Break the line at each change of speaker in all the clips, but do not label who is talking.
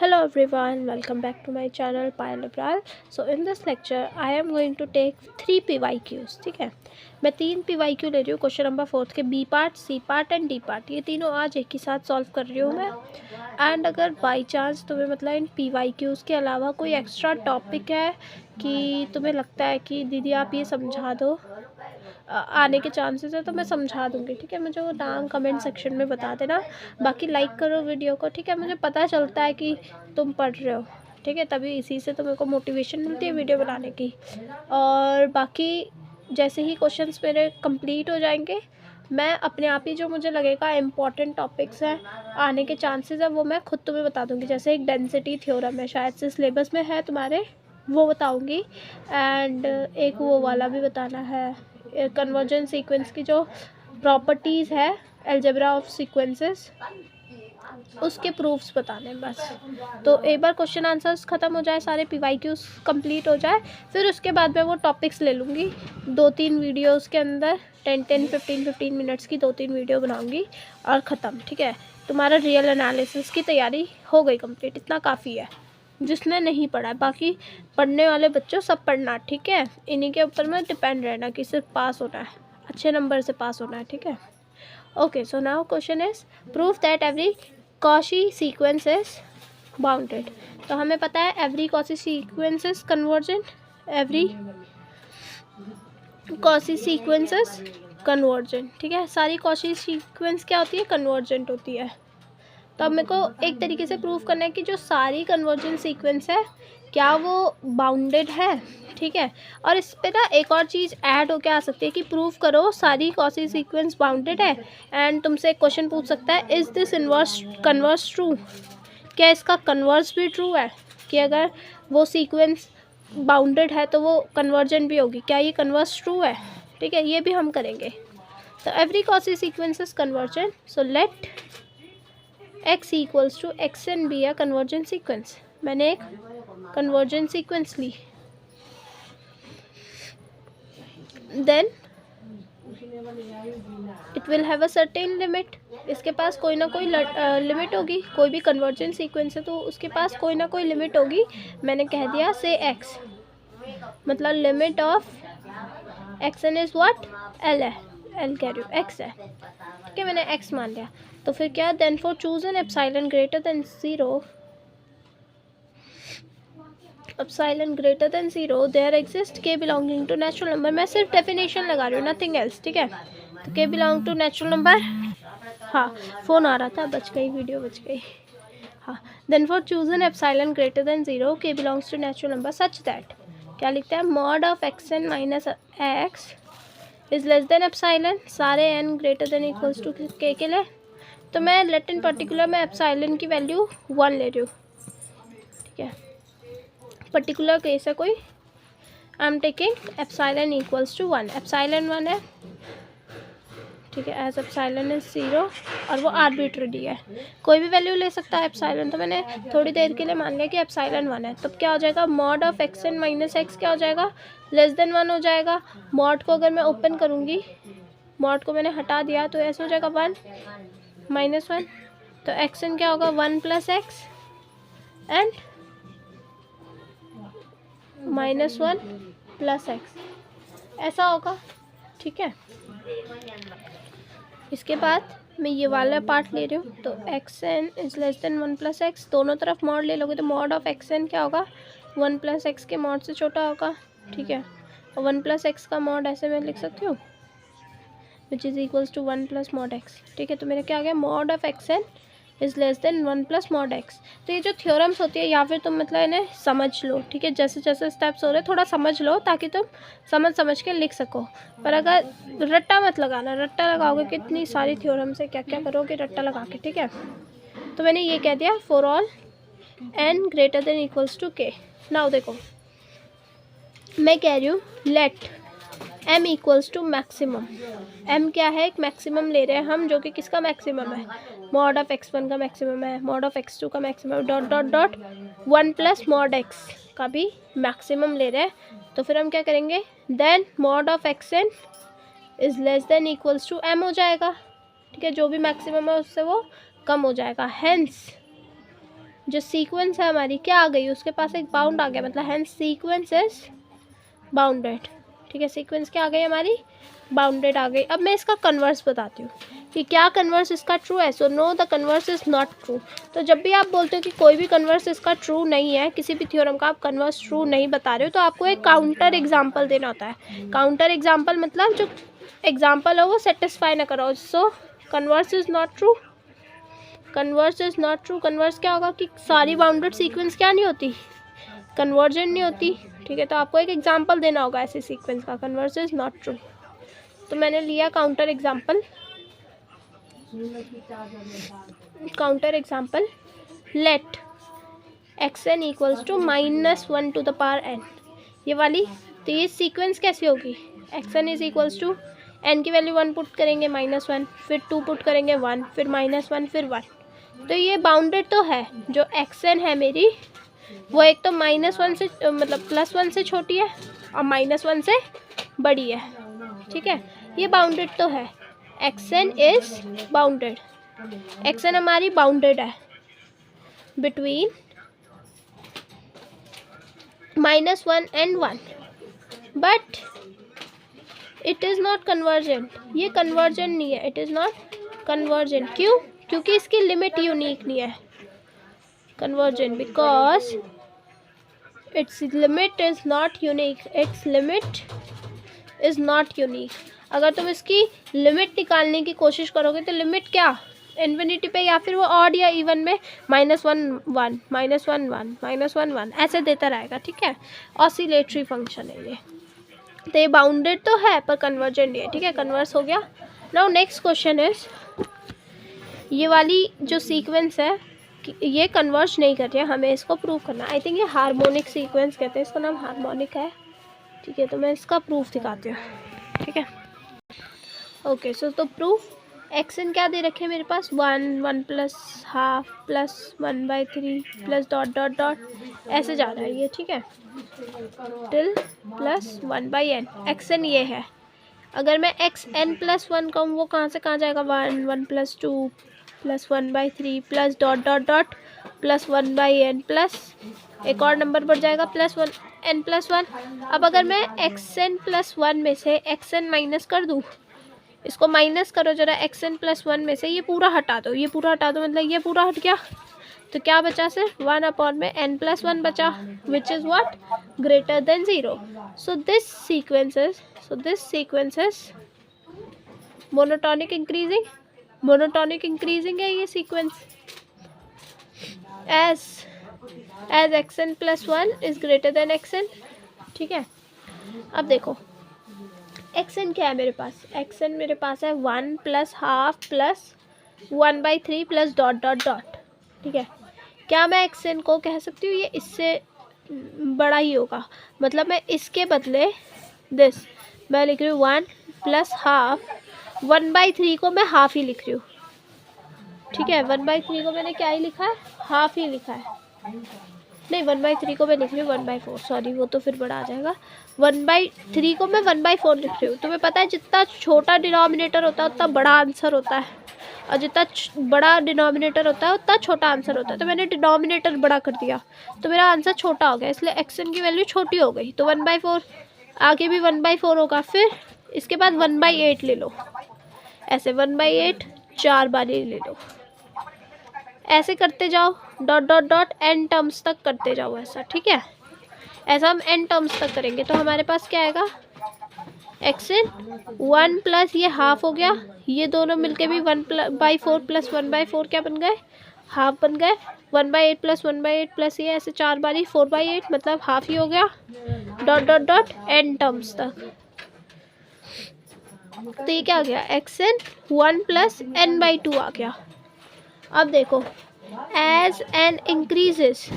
Hello everyone, welcome back to my channel Payal Abrar. So in this lecture I am going to take 3 PYQs. ठीक है, मैं 3 PYQ ले रही हूँ question number 4 के B part, C part and D part. ये तीनों आज एक ही साथ सॉल्व कर रही हूँ मैं। एंड अगर बाई चांस तुम्हें मतलब इन PYQs के अलावा कोई एक्स्ट्रा टॉपिक है कि तुम्हें लगता है कि दीदी आप ये समझा दो, आने के चांसेस है तो मैं समझा दूंगी। ठीक है, मुझे वो नाम कमेंट सेक्शन में बता देना। बाकी लाइक करो वीडियो को। ठीक है, मुझे पता चलता है कि तुम पढ़ रहे हो। ठीक है, तभी इसी से तो मेरे को मोटिवेशन मिलती है वीडियो बनाने की। और बाकी जैसे ही क्वेश्चंस मेरे कंप्लीट हो जाएंगे मैं अपने आप ही जो मुझे लगेगा इम्पॉर्टेंट टॉपिक्स हैं आने के चांसेस है वो मैं खुद तुम्हें बता दूंगी। जैसे एक डेंसिटी थ्योरम है, शायद से सिलेबस में है तुम्हारे, वो बताऊंगी। एंड एक वो वाला भी बताना है, कन्वर्जेंस सीक्वेंस की जो प्रॉपर्टीज़ है अलजेब्रा ऑफ सीक्वेंसेस, उसके प्रूफ्स बताने बस। तो एक बार क्वेश्चन आंसर्स ख़त्म हो जाए, सारे PYQs कंप्लीट हो जाए, फिर उसके बाद मैं वो टॉपिक्स ले लूँगी 2-3 वीडियोस के अंदर। 10-10 15-15 मिनट्स की 2-3 वीडियो बनाऊँगी और ख़त्म। ठीक है, तुम्हारा रियल एनालिसिस की तैयारी हो गई कंप्लीट। इतना काफ़ी है जिसने नहीं पढ़ा है। बाकी पढ़ने वाले बच्चों सब पढ़ना। ठीक है, इन्हीं के ऊपर में डिपेंड रहना कि सिर्फ पास होना है, अच्छे नंबर से पास होना है। ठीक है, okay. So now question is proof that every Cauchy sequence is bounded. तो हमें पता है every Cauchy sequence is convergent, every Cauchy sequence is convergent. ठीक है, सारी कॉची सीक्वेंस क्या होती है, कन्वर्जेंट होती है। तो अब मेरे को एक तरीके से प्रूव करना है कि जो सारी कन्वर्जेंट सीक्वेंस है क्या वो बाउंडेड है। ठीक है, और इस पे ना एक और चीज़ ऐड होके आ सकती है कि प्रूव करो सारी कॉची सीक्वेंस बाउंडेड है। एंड तुमसे एक क्वेश्चन पूछ सकता है, is this inverse converse true. क्या इसका कन्वर्स भी ट्रू है कि अगर वो सीक्वेंस बाउंडेड है तो वो कन्वर्जेंट भी होगी, क्या ये कन्वर्स ट्रू है। ठीक है, ये भी हम करेंगे। तो every Cauchy sequence is convergent, so let x equals to x and b a convergent sequence. मैंने एक कन्वर्जेंट सीक्वेंस ली, then it will have a certain limit. इसके पास कोई ना कोई लिमिट होगी। कोई भी कन्वर्जेंट सीक्वेंस है तो उसके पास कोई ना कोई लिमिट होगी। मैंने कह दिया से x, मतलब limit of x n is what, l है, l कह रही हूँ, x है। ठीक है, मैंने x मान लिया। तो फिर क्या, then for choose an epsilon greater than 0, epsilon greater than 0 there exist k belonging to natural number. मैं सिर्फ डेफिनेशन लगा रही हूँ, नथिंग एल्स। ठीक है, तो k belong to natural number. हाँ, फ़ोन आ रहा था, बच गई, वीडियो बच गई। हाँ, then for choose an epsilon greater than 0 k belongs to natural number such that, क्या लिखते हैं, mod of x n minus x is less than epsilon, सारे n greater than equals to k के लिए। तो मैं लेट इन पर्टिकुलर में epsilon की वैल्यू 1 ले रही हूँ। ठीक है, पर्टिकुलर केस है कोई, I am taking epsilon equals to 1, epsilon 1 है। ठीक है, एज एप्सिलॉन इज 0 और वो आर्बिट्रेरी है, कोई भी वैल्यू ले सकता है एप्सिलॉन। तो मैंने थोड़ी देर के लिए मान लिया कि एप्सिलॉन 1 है। तब क्या हो जाएगा, mod of x n minus x क्या हो जाएगा, लेस देन 1 हो जाएगा। मॉड को अगर मैं ओपन करूँगी, मॉड को मैंने हटा दिया तो ऐसे हो जाएगा 1 माइनस 1। तो एक्स एन क्या होगा, 1 plus x and minus 1 plus x, ऐसा होगा। ठीक है, इसके बाद मैं ये वाला पार्ट ले रही हूँ। तो x n is less than 1 plus x, दोनों तरफ मॉड ले लोगे तो मॉड ऑफ एक्स एन क्या होगा, 1 प्लस एक्स के मॉड से छोटा होगा। ठीक है, और 1 प्लस एक्स का मॉड ऐसे मैं लिख सकती हूँ, which is equals to 1 plus mod x. ठीक है, तो मेरा क्या आ गया, mod of x n is less than 1 plus mod x. तो ये जो थ्योरम्स होती है, या फिर तुम मतलब इन्हें समझ लो। ठीक है, जैसे जैसे स्टेप्स हो रहे थोड़ा समझ लो ताकि तुम समझ के लिख सको। पर अगर रट्टा मत लगाना, रट्टा लगाओगे कितनी सारी थ्योरम से क्या क्या करोगे रट्टा लगा के। ठीक है, तो मैंने ये कह दिया for all n greater than equals to k। Now देखो, मैं कह रही हूँ let m equals to maximum. m क्या है, एक मैक्सिमम ले रहे हैं हम, जो कि किसका मैक्सिमम है, मॉड ऑफ x1 का मैक्सिमम है, मॉड ऑफ x2 का maximum, dot dot dot 1 plus mod x का भी मैक्सिमम ले रहे हैं। तो फिर हम क्या करेंगे, then mod of xn is less than equals to m हो जाएगा। ठीक है, जो भी मैक्सिमम है उससे वो कम हो जाएगा। हेंस जो सीक्वेंस है हमारी क्या आ गई, उसके पास एक बाउंड आ गया, मतलब हैंस सीक्वेंस इज बाउंडेड। ठीक है, सीक्वेंस क्या आ गई हमारी, बाउंडेड आ गई। अब मैं इसका कन्वर्स बताती हूँ कि क्या कन्वर्स इसका ट्रू है। So know the converse is not true. तो जब भी आप बोलते हो कि कोई भी कन्वर्स इसका ट्रू नहीं है, किसी भी थ्योरम का आप कन्वर्स ट्रू नहीं बता रहे हो, तो आपको एक काउंटर एग्जाम्पल देना होता है। काउंटर एग्जाम्पल मतलब जो एग्जाम्पल हो वो सेटिस्फाई ना करो। So converse is not true, converse is not true. Converse क्या होगा कि सारी बाउंडेड सीक्वेंस क्या नहीं होती, कन्वर्जेंट नहीं होती। ठीक है, तो आपको एक एग्जाम्पल देना होगा ऐसे सीक्वेंस का, कन्वर्स इज नॉट ट्रू। तो मैंने लिया counter example, counter example let xn equals to -1 to the power n। ये वाली, तो ये सीक्वेंस कैसी होगी, xn is equals to n की वैल्यू 1 पुट करेंगे -1, फिर 2 पुट करेंगे 1, फिर -1, फिर 1। तो ये बाउंडेड तो है, जो xn है मेरी वो एक तो -1 से मतलब +1 से छोटी है और -1 से बड़ी है। ठीक है, ये बाउंडेड तो है, xn इज बाउंडेड, xn हमारी बाउंडेड है between -1 and 1, but it is not convergent. ये कन्वर्जेंट नहीं है, इट इज़ नॉट कन्वर्जेंट। क्यों, क्योंकि इसकी लिमिट यूनिक नहीं है। Convergent because it's limit is not unique, it's limit is not unique. अगर तुम इसकी लिमिट निकालने की कोशिश करोगे तो लिमिट क्या, इन्फिनिटी पे या फिर वो ऑड या इवन में -1 1 -1 1 -1 1 ऐसे देता रहेगा। ठीक है, ऑसिलेटरी फंक्शन है ये। तो ये बाउंडेड तो है पर कन्वर्जेंट नहीं है। ठीक है, कन्वर्स हो गया। नाउ नेक्स्ट क्वेश्चन इज, ये वाली जो सीक्वेंस है ये कन्वर्ज नहीं कर रही है, हमें इसको प्रूव करना। आई थिंक ये हार्मोनिक सीक्वेंस कहते हैं, इसका नाम हार्मोनिक है। ठीक है, तो मैं इसका प्रूफ दिखाती हूँ। ठीक है, ओके सो तो प्रूफ, xn क्या दे रखे हैं मेरे पास, 1 1 plus half plus 1/3 plus dot dot dot ऐसे जा रहा है ये। ठीक है, टिल प्लस 1/n। xn ये है। अगर मैं xn प्लस 1 कहूँ वो कहाँ से कहाँ जाएगा, 1 1 plus 2 plus 1/3 plus dot dot dot plus 1/n plus एक और नंबर बढ़ जाएगा प्लस 1 n प्लस 1। अब अगर मैं xn प्लस 1 में से xn माइनस कर दूँ, इसको माइनस करो जरा, xn प्लस 1 में से ये पूरा हटा दो, ये पूरा हटा दो, मतलब ये पूरा हट गया। तो क्या बचा सिर्फ 1 में n प्लस 1 बचा, which is what, greater than 0। So this sequence is monotonic increasing, monotonic increasing है ये sequence, as xn plus 1 is greater than xn। ठीक है, अब देखो xn क्या है मेरे पास, xn मेरे पास है 1 plus half plus 1/3 plus dot dot dot. ठीक है, क्या मैं xn को कह सकती हूँ ये इससे बड़ा ही होगा, मतलब मैं इसके बदले दिस मैं लिख रही हूँ 1 प्लस हाफ, 1/3 को मैं हाफ ही लिख रही हूँ। ठीक है, 1/3 को मैंने क्या ही लिखा है, हाफ ही लिखा है। नहीं, 1/3 को मैं लिख रही हूँ 1/4, सॉरी वो तो फिर बड़ा आ जाएगा। 1/3 को मैं 1/4 लिख रही हूँ। तुम्हें पता है जितना छोटा डिनोमिनेटर होता है उतना बड़ा आंसर होता है, और जितना बड़ा डिनोमिनेटर होता है उतना छोटा आंसर होता है। तो मैंने डिनोमिनेटर बड़ा कर दिया तो मेरा आंसर छोटा हो गया, इसलिए xn की वैल्यू छोटी हो गई। तो 1/4 आगे भी 1/4 होगा, फिर इसके बाद 1/8 ले लो, ऐसे 1/8 4 बार ले लो, ऐसे करते जाओ, dot dot dot n terms तक करते जाओ ऐसा। ठीक है, ऐसा हम n टर्म्स तक करेंगे तो हमारे पास क्या आएगा, xn 1 प्लस ये हाफ हो गया, ये दोनों मिलके भी 1/4 प्लस 1/4 क्या बन गए, हाफ बन गए। 1/8 प्लस 1/8 प्लस ये ऐसे 4 बारी 4/8 मतलब हाफ ही हो गया, dot dot dot n terms तक। तो ये क्या आ गया, xn 1 प्लस n/2 आ गया। अब देखो एज n इंक्रीजेस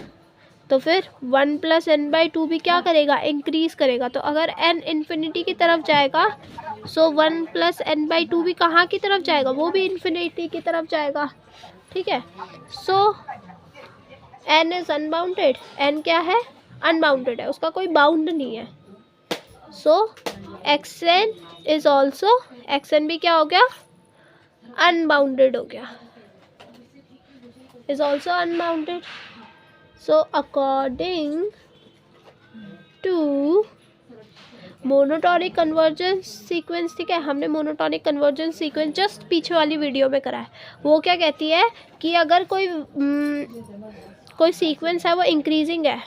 तो फिर 1 प्लस n/2 भी क्या करेगा, इंक्रीज करेगा। तो अगर n इन्फिनिटी की तरफ जाएगा सो 1 प्लस n/2 भी कहाँ की तरफ जाएगा, वो भी इन्फिनिटी की तरफ जाएगा। ठीक है, सो n इज अनबाउंडेड, n क्या है, अनबाउंडेड है, उसका कोई बाउंड नहीं है। सो xn इज ऑल्सो, xn भी क्या हो गया, अनबाउंडेड हो गया, is also unbounded. So according to monotonic convergence sequence, ठीक है, हमने मोनोटॉनिक कन्वर्जेंस सीक्वेंस जस्ट पीछे वाली वीडियो में करा है। वो क्या कहती है कि अगर कोई सीक्वेंस है वो इंक्रीजिंग है,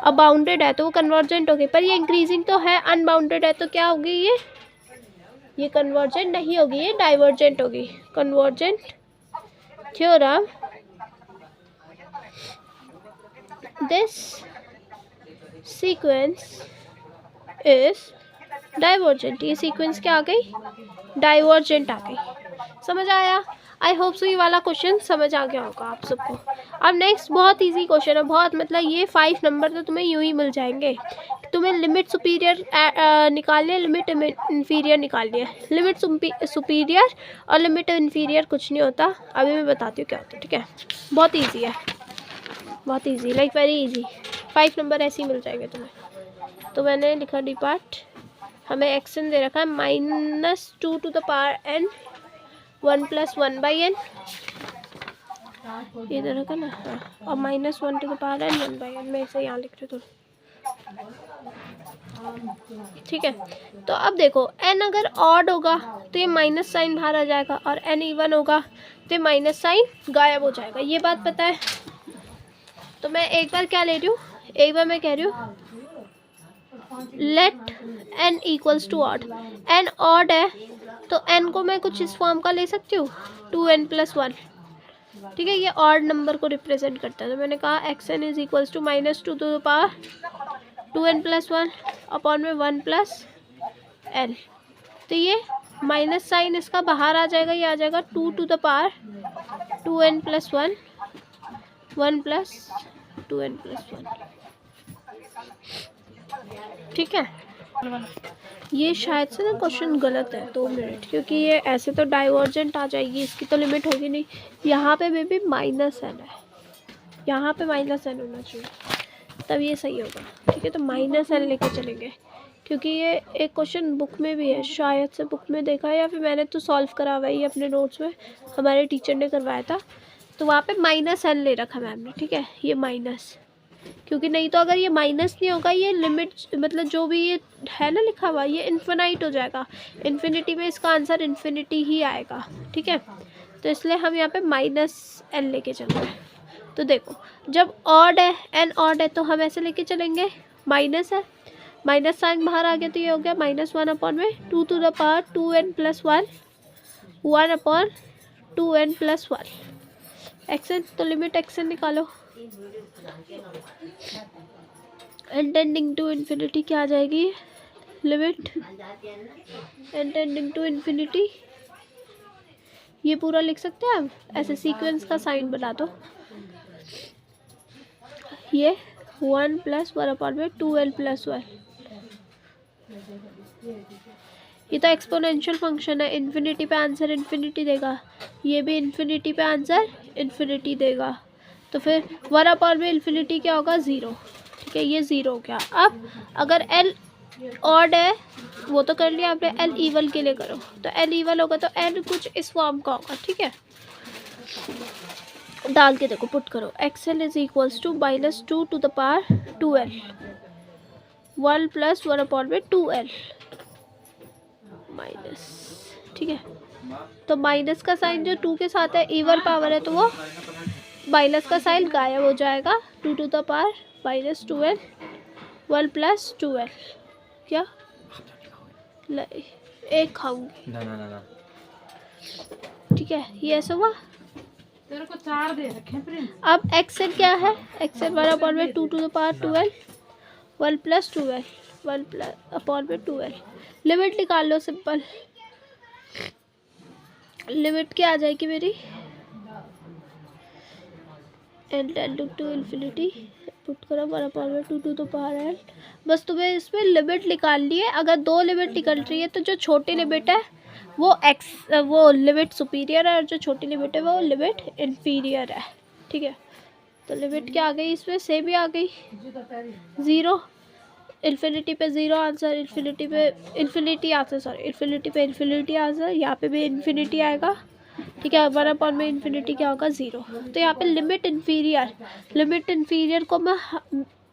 अबाउंडेड है, तो वो कन्वर्जेंट होगी। पर ये इंक्रीजिंग तो है, अनबाउंडेड है, तो क्या होगी ये कन्वर्जेंट नहीं होगी, ये डाइवर्जेंट होगी। Convergent theorem, this sequence is divergent. ये सीक्वेंस क्या आ गई, डाइवर्जेंट आ गई। समझ आया? आई होप सो ये वाला क्वेश्चन समझ आ गया होगा आप सबको। अब नेक्स्ट बहुत इजी क्वेश्चन है, बहुत, मतलब ये 5 नंबर तो तुम्हें यूं ही मिल जाएंगे। तुम्हें लिमिट सुपीरियर निकालनी है, लिमिट इन्फीरियर निकालनी है। लिमिट सुपीरियर और लिमिट इन्फीरियर कुछ नहीं होता, अभी मैं बताती हूँ क्या होता है, ठीक है। बहुत ईजी है, बहुत easy, like very easy. 5 number ऐसे ही मिल जाएंगे तुम्हें। तो मैंने लिखा डी पार्ट, हमें एक्शन दे रखा है -2 to the power n 1 + 1/n, इधर रखा ना, हाँ, और -1 to the power n 1/n, मैं इसे यहाँ लिख रही हूँ, ठीक है। तो अब देखो n अगर ऑड होगा तो ये माइनस साइन बाहर आ जाएगा, और n इवन होगा तो ये माइनस साइन गायब हो जाएगा। ये बात पता है? तो मैं एक बार क्या ले रही हूँ, एक बार मैं कह रही हूँ let n equals to odd. n odd है तो n को मैं कुछ इस फॉर्म का ले सकती हूँ, 2n + 1, ठीक है। ये ऑड नंबर को रिप्रेजेंट करता है। तो मैंने कहा xn is equals to -2 to the power 2n + 1 upon में 1 + n। तो ये माइनस साइन इसका बाहर आ जाएगा, ये आ जाएगा 2 to the power 2n + 1 1 + 2n + 1, ठीक है। ये शायद से ना क्वेश्चन गलत है, 2 मिनट, क्योंकि ये ऐसे तो डाइवर्जेंट आ जाएगी, इसकी तो लिमिट होगी नहीं। यहाँ पे भी -n है, यहाँ पे -n होना चाहिए, तब ये सही होगा, ठीक है। तो -n लेके चलेंगे, क्योंकि ये एक क्वेश्चन बुक में भी है, शायद से बुक में देखा है, या फिर मैंने तो सॉल्व करा हुआ है अपने नोट्स में, हमारे टीचर ने करवाया था, तो वहाँ पे -n ले रखा मैम ने, ठीक है। ये माइनस, क्योंकि नहीं तो अगर ये माइनस नहीं होगा, ये लिमिट, मतलब जो भी ये है ना लिखा हुआ, ये इन्फिनाइट हो जाएगा। इन्फिनिटी में इसका आंसर इन्फिनिटी ही आएगा, ठीक है। तो इसलिए हम यहाँ पे -n लेके चल रहे हैं। तो देखो जब ऑड है, n ऑड है, तो हम ऐसे लेके चलेंगे, माइनस है, माइनस साइन बाहर आ गया, तो ये हो गया -1 अपॉन में 2 to the power 2n + 1 1 upon 2n + 1 x n. तो लिमिट एक्सन निकालो, n टेंडिंग टू इन्फिनिटी क्या आ जाएगी, limit n tending to infinity. ये पूरा लिख सकते हैं हम, ऐसे सीक्वेंस का साइन बना दो, ये 1 + 1 अपॉन में 2n + 1। ये तो एक्सपोनेंशियल फंक्शन है, इन्फिनिटी पे आंसर इन्फिनिटी देगा, ये भी इन्फिनिटी पे आंसर इन्फिनिटी देगा। तो फिर 1 अपॉन में इन्फिनिटी क्या होगा, 0, ठीक है। ये 0 हो गया। अब अगर l ऑड है, वो तो कर लिया आपने, l इवन के लिए करो, तो l इवन होगा तो n कुछ इस फॉर्म का होगा, ठीक है। डाल के देखो, पुट करो, xn is equals to -2 to the power 2l 1 + 1 upon में 2l माइनस, ठीक है। तो माइनस का साइन जो 2 के साथ है, इवन पावर है, तो वो माइनस का साइन गायब हो जाएगा, 2 to the power -2l 1 + 2l। क्या एक खाऊंगी ना, ठीक है। ये ऐसा हुआ, तेरे को 4 दे रखे हैं। अब xn क्या है, xn 1 अपॉन में 2 to the power 2l 1 + 2l 1 upon में 2l। लिमिट निकाल लो, सिंपल। लिमिट क्या आ जाएगी मेरी, n tending to infinity, put करो 1 अपॉन में 2 to the power l। बस तुम्हें इसमें लिमिट निकालनी है। अगर 2 लिमिट निकल रही है तो जो छोटी लिमिट है वो लिमिट सुपीरियर है, और जो छोटी लिमिट है वो लिमिट इन्फीरियर है, ठीक है। तो लिमिट क्या आ गई, इसमें से भी आ गई 0, इन्फिनिटी पे 0 आंसर, इन्फिनिटी पे इन्फिनिटी आंसर, सॉरी इन्फिनिटी पे इन्फिनिटी आंसर, यहाँ पे भी इन्फिनिटी आएगा, ठीक है। 1 में इन्फिनिटी क्या होगा 0। तो यहाँ पे लिमिट इन्फीरियर को मैं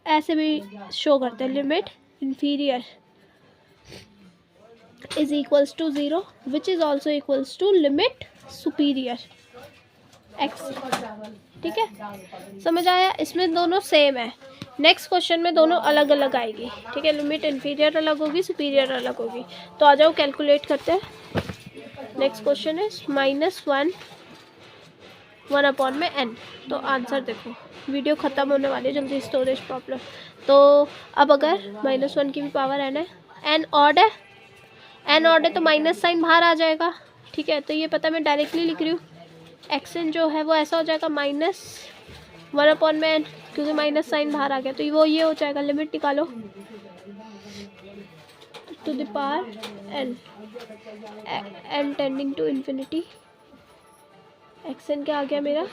ऐसे भी शो करते हैं, limit inferior is equals to 0 which is also equals to limit superior x। ठीक है, समझ आया। इसमें दोनों सेम है। नेक्स्ट क्वेश्चन में दोनों अलग अलग आएगी। ठीक है, लिमिट इन्फीरियर अलग होगी, सुपीरियर अलग होगी। तो आ जाओ कैलकुलेट करते हैं। नेक्स्ट क्वेश्चन है -1/n। तो आंसर देखो, वीडियो ख़त्म होने वाली है जल्दी, स्टोरेज प्रॉब्लम। तो अब अगर -1 की भी पावर n है, n ऑड है तो माइनस साइन बाहर आ जाएगा। ठीक है, तो ये पता मैं डायरेक्टली लिख रही हूँ। एक्सन जो है वो ऐसा हो जाएगा -1/n, क्योंकि माइनस साइन बाहर आ गया तो वो ये हो जाएगा। लिमिट निकालो to the power n tending to infinity. X n क्या आ गया मेरा,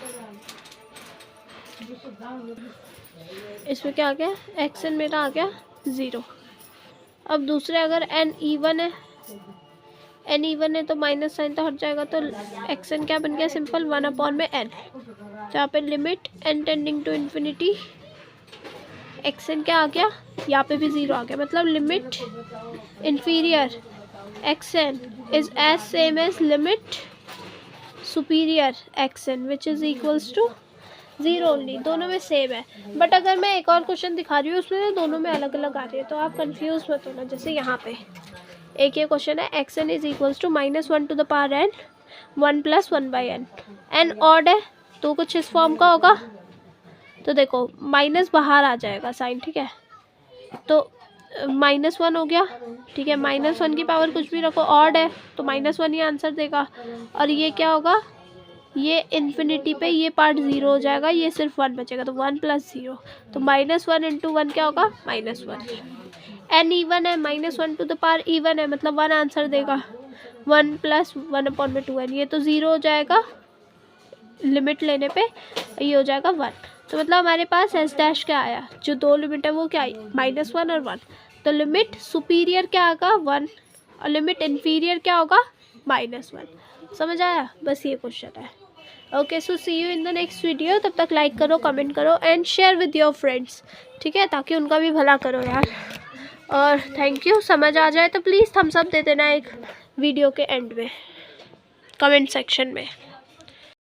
इसमें क्या आ गया, एक्सन मेरा आ गया 0। अब दूसरे अगर n इवन है तो माइनस साइन तो हट जाएगा, तो एक्सन क्या बन गया, सिंपल 1/n। तो यहाँ पे limit n tending to infinity, x n क्या आ गया, यहाँ पे भी 0 आ गया। मतलब limit inferior x n is as same as limit superior x n which is equals to 0 only. दोनों में सेम है। बट अगर मैं एक और क्वेश्चन दिखा रही हूँ उसमें दोनों में अलग अलग आ रही है, तो आप कंफ्यूज मत होना। जैसे यहाँ पे एक ये क्वेश्चन है, x n is equals to -1 to the power n 1 + 1/n। n odd है तो कुछ इस फॉर्म का होगा। तो देखो माइनस बाहर आ जाएगा साइन। ठीक है, तो -1 हो गया। ठीक है, -1 की पावर कुछ भी रखो, ऑड है तो -1 ही आंसर देगा। और ये क्या होगा, ये इन्फिनिटी पे ये पार्ट 0 हो जाएगा, ये सिर्फ 1 बचेगा। तो 1 + 0, तो -1 × 1 क्या होगा, -1। n इवन है, -1 टू द पावर इवन है, मतलब 1 आंसर देगा। 1 + 1/2n, ये तो 0 हो जाएगा लिमिट लेने पे, ये हो जाएगा 1। तो मतलब हमारे पास S' क्या आया, जो दो लिमिट है वो क्या आई, -1 और 1। तो लिमिट सुपीरियर क्या आएगा 1 और लिमिट इन्फीरियर क्या होगा -1। समझ आया, बस ये क्वेश्चन है। Okay, so see you in the next video. तब तक लाइक करो, कमेंट करो and share with your friends. ठीक है, ताकि उनका भी भला करो यार। और थैंक यू। समझ आ जाए तो प्लीज़ थम्स अप दे देना एक वीडियो के एंड में, कमेंट सेक्शन में।